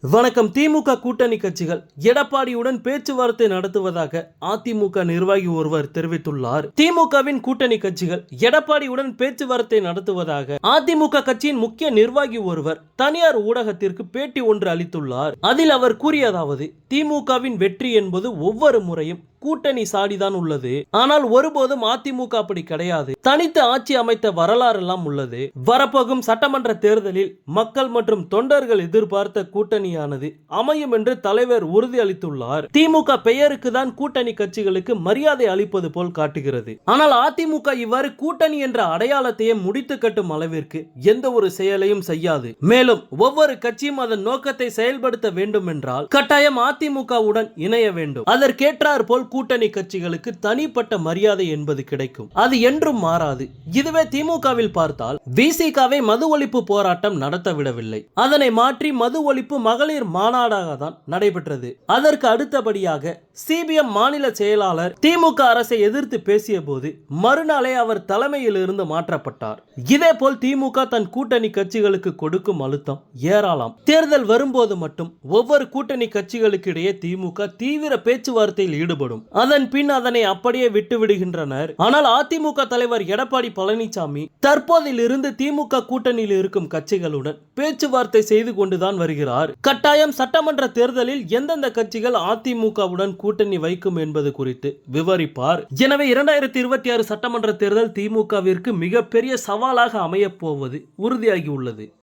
வணக்கம். திமுக கூட்டணி கட்சிகள் எடப்பாடியுடன் பேச்சுவார்த்தை நடத்துவதாக அதிமுக நிர்வாகி ஒருவர் தெரிவித்துள்ளார். திமுகவின் கூட்டணி கட்சிகள் எடப்பாடியுடன் பேச்சுவார்த்தை நடத்துவதாக அதிமுக கட்சியின் முக்கிய நிர்வாகி ஒருவர் தனியார் ஊடகத்திற்கு பேட்டி ஒன்று அளித்துள்ளார். அதில் அவர் கூறியதாவது: திமுகவின் வெற்றி என்பது ஒவ்வொரு முறையும் கூட்டணி சாடிதான் உள்ளது. ஆனால் ஒருபோதும் அதிமுக அப்படி கிடையாது. தனித்து ஆட்சி அமைத்த வரலாறெல்லாம் உள்ளது. வரப்போகும் சட்டமன்ற தேர்தலில் மக்கள் மற்றும் தொண்டர்கள் எதிர்பார்த்த கூட்டணியானது அமையும் என்று தலைவர் உறுதி அளித்துள்ளார். திமுக பெயருக்கு தான் கூட்டணி கட்சிகளுக்கு மரியாதை அளிப்பது போல் காட்டுகிறது. ஆனால் அதிமுக இவ்வாறு கூட்டணி என்ற அடையாளத்தையே முடித்து கட்டும் அளவிற்கு எந்த ஒரு செயலையும் செய்யாது. மேலும் ஒவ்வொரு கட்சியும் அதன் நோக்கத்தை செயல்படுத்த வேண்டும் என்றால் கட்டாயம் அதிமுகவுடன் இணைய வேண்டும். அதற்கேற்றார் போல் கூட்டணி கட்சிகளுக்கு தனிப்பட்ட மரியாதை என்பது கிடைக்கும். அது என்றும் மாறாது. இதுவே திமுகவில் பார்த்தால் விசிகாவை மது ஒழிப்பு போராட்டம் நடத்த விடவில்லை. அதனை மாற்றி மது ஒழிப்பு மகளிர் மாநாடாக தான் நடைபெற்றது. அதற்கு அடுத்தபடியாக சிபிஎம் மாநில செயலாளர் திமுக அரசை எதிர்த்து பேசிய போது மறுநாளே அவர் தலைமையில் இருந்து மாற்றப்பட்டார். இதேபோல் திமுக தன் கூட்டணி கட்சிகளுக்கு கொடுக்கும் அழுத்தம் ஏராளம். தேர்தல் வரும்போது மட்டும் ஒவ்வொரு கூட்டணி கட்சிகளுக்கு இடையே திமுக தீவிர பேச்சுவார்த்தையில் ஈடுபடும். அதன் பின் அதனை அப்படியே விட்டு விடுகின்றனர். ஆனால் அதிமுக தலைவர் எடப்பாடி பழனிசாமி தற்போதில் இருந்து திமுக கூட்டணியில் இருக்கும் கட்சிகளுடன் பேச்சுவார்த்தை செய்து கொண்டுதான் வருகிறார். கட்டாயம் சட்டமன்ற தேர்தலில் எந்தெந்த கட்சிகள் அதிமுகவுடன் கூட்டணி வைக்கும் என்பது குறித்து விவரிப்பார். எனவே 2026 சட்டமன்ற தேர்தல் திமுகவிற்கு மிகப்பெரிய சவாலாக அமையப் போவது உறுதியாகி உள்ளது.